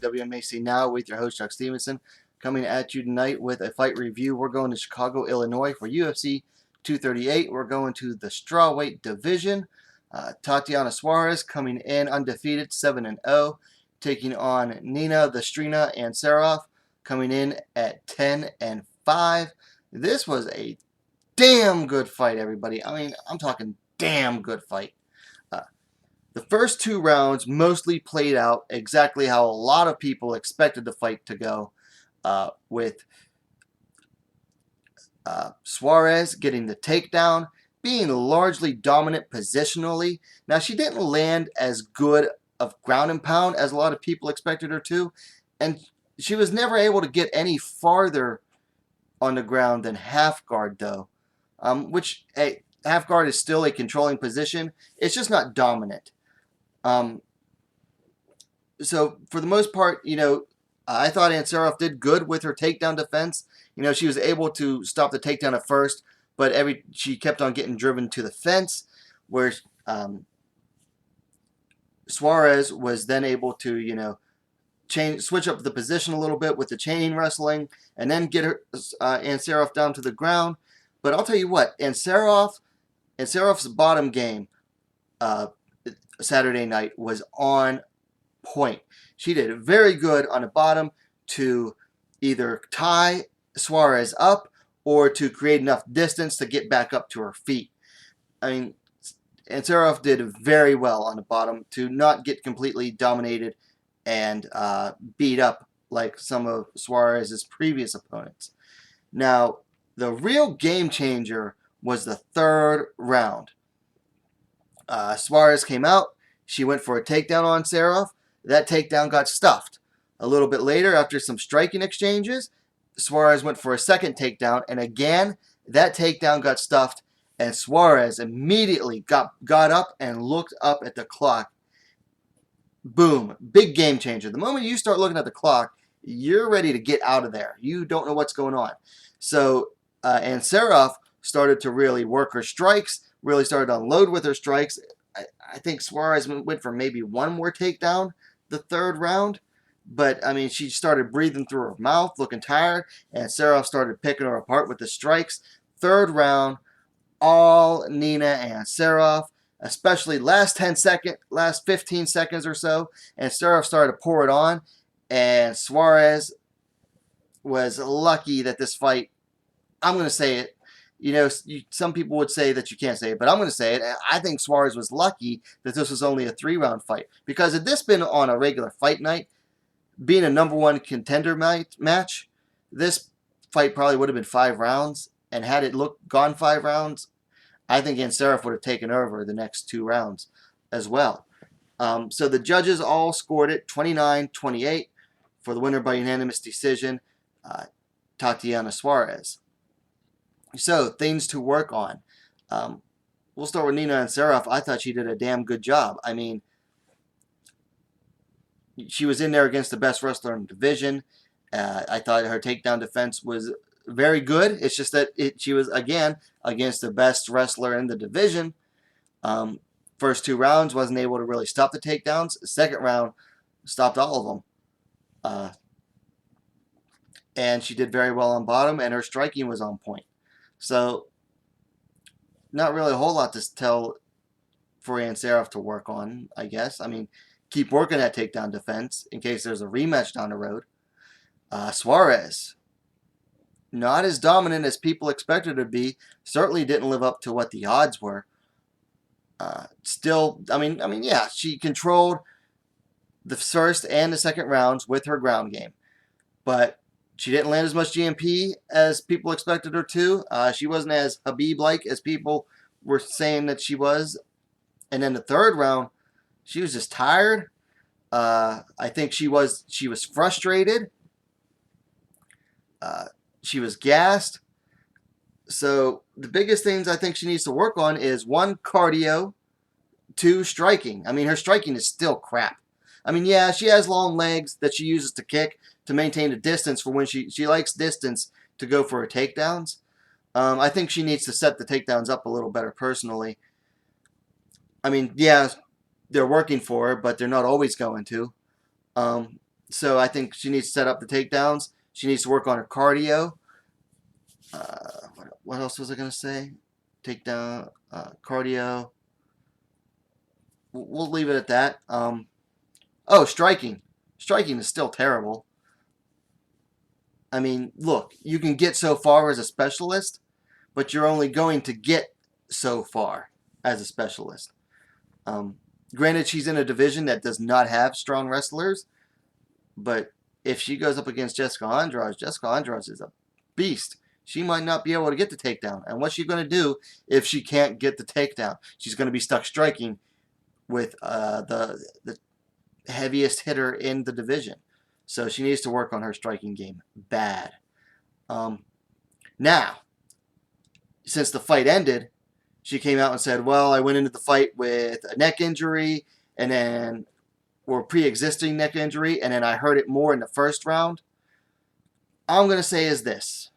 WMAC Now with your host Chuck Stevenson, coming at you tonight with a fight review. We're going to Chicago, Illinois for UFC 238. We're going to the strawweight division. Tatiana Suarez coming in undefeated, 7-0, taking on Nina the Strina Ansaroff, coming in at 10-5. This was a damn good fight, everybody. I mean, I'm talking damn good fight. The first two rounds mostly played out exactly how a lot of people expected the fight to go, with Suarez getting the takedown, being largely dominant positionally. Now, she didn't land as good of ground and pound as a lot of people expected her to, and she was never able to get any farther on the ground than half guard, though, which, hey, half guard is still a controlling position. It's just not dominant. So for the most part, I thought Ansaroff did good with her takedown defense. She was able to stop the takedown at first, but she kept on getting driven to the fence, where Suarez was then able to, switch up the position a little bit with the chain wrestling, and then get her Ansaroff down to the ground. But I'll tell you what, Ansaroff's bottom game Saturday night was on point. She did very good on the bottom to either tie Suarez up or to create enough distance to get back up to her feet. I mean, Ansaroff did very well on the bottom to not get completely dominated and beat up like some of Suarez's previous opponents. Now, the real game changer was the third round. Suarez came out. She went for a takedown on Ansaroff. That takedown got stuffed. A little bit later, after some striking exchanges, Suarez went for a second takedown, and again, that takedown got stuffed, and Suarez immediately got up and looked up at the clock. Boom. Big game changer. The moment you start looking at the clock, you're ready to get out of there. You don't know what's going on. So Ansaroff started to really work her strikes, really started to unload with her strikes. I think Suarez went for maybe one more takedown the third round. But, I mean, she started breathing through her mouth, looking tired, and Ansaroff started picking her apart with the strikes. Third round, all Nina Ansaroff, especially last 15 seconds or so, Ansaroff started to pour it on, and Suarez was lucky that this fight, I'm going to say it, some people would say that you can't say it, but I'm going to say it. I think Suarez was lucky that this was only a 3-round fight. Because had this been on a regular fight night, being a #1 contender match, this fight probably would have been 5 rounds. And had it gone 5 rounds, I think Ansaroff would have taken over the next 2 rounds as well. So the judges all scored it 29-28 for the winner by unanimous decision, Tatiana Suarez. So, things to work on. We'll start with Nina Ansaroff. I thought she did a damn good job. I mean, she was in there against the best wrestler in the division. I thought her takedown defense was very good. It's just that she was, again, against the best wrestler in the division. First 2 rounds, wasn't able to really stop the takedowns. Second round, stopped all of them. And she did very well on bottom, and her striking was on point. So, not really a whole lot to tell for Ansaroff to work on, I guess. I mean, keep working that takedown defense in case there's a rematch down the road. Suarez, not as dominant as people expected her to be. Certainly didn't live up to what the odds were. Still, I mean, yeah, she controlled the first and the second rounds with her ground game. But she didn't land as much GMP as people expected her to. She wasn't as Habib-like as people were saying that she was. And then the third round, she was just tired. I think she was frustrated. She was gassed. So the biggest things I think she needs to work on is 1, cardio, 2, striking. I mean, her striking is still crap. I mean, yeah, she has long legs that she uses to kick to maintain a distance for when she likes distance to go for her takedowns. I think she needs to set the takedowns up a little better personally. I mean, yeah, they're working for her, but they're not always going to. So I think she needs to set up the takedowns. She needs to work on her cardio. What else was I going to say? Takedown, cardio. We'll leave it at that. Oh, striking. Striking is still terrible. I mean, look, you can get so far as a specialist, but you're only going to get so far as a specialist. Granted, she's in a division that does not have strong wrestlers, but if she goes up against Jessica Andrade is a beast. She might not be able to get the takedown. And what's she going to do if she can't get the takedown? She's going to be stuck striking with the heaviest hitter in the division. So she needs to work on her striking game bad. Now, since the fight ended, she came out and said, well, I went into the fight with a neck injury and then or pre-existing neck injury, and then I hurt it more in the first round. All I'm going to say is this.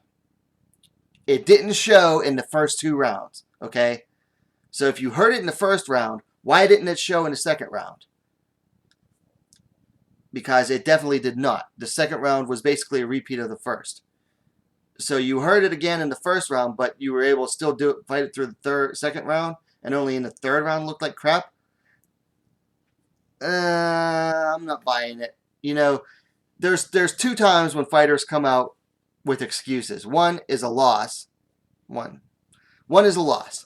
It didn't show in the first 2 rounds, okay? So if you hurt it in the first round, why didn't it show in the second round? Because it definitely did not. The second round was basically a repeat of the first. So you hurt it again in the first round, but you were able to still fight it through the second round, and only in the third round looked like crap. I'm not buying it. You know, there's 2 times when fighters come out with excuses. One is a loss. One is a loss.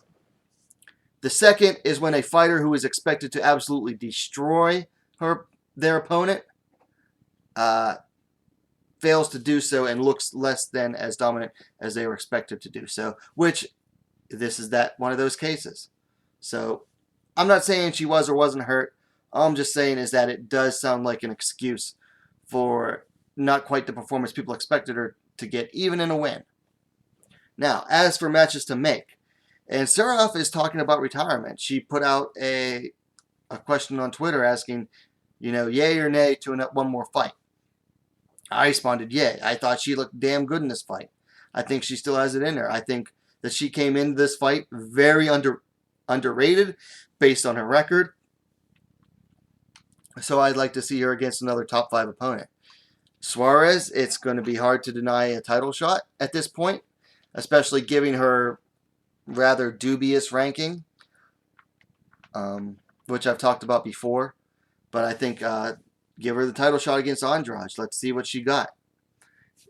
The second is when a fighter who is expected to absolutely destroy their opponent fails to do so and looks less than as dominant as they were expected to do so, which this is one of those cases. So I'm not saying she was or wasn't hurt. All I'm just saying is that it does sound like an excuse for not quite the performance people expected her to get, even in a win. Now, as for matches to make, Ansaroff is talking about retirement. She put out a question on Twitter asking, you know, yay or nay to one more fight. I responded, yay. I thought she looked damn good in this fight. I think she still has it in her. I think that she came into this fight very underrated based on her record. So I'd like to see her against another top 5 opponent. Suarez, it's going to be hard to deny a title shot at this point, especially giving her rather dubious ranking, which I've talked about before. But I think give her the title shot against Andrade. Let's see what she got.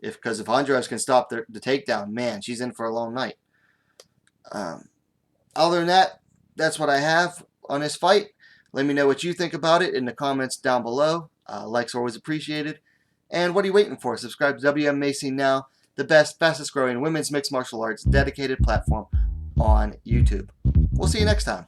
Because if Andrade can stop the takedown, man, she's in for a long night. Other than that, that's what I have on this fight. Let me know what you think about it in the comments down below. Likes are always appreciated. And what are you waiting for? Subscribe to WMMA Scene now, the best, fastest growing women's mixed martial arts dedicated platform on YouTube. We'll see you next time.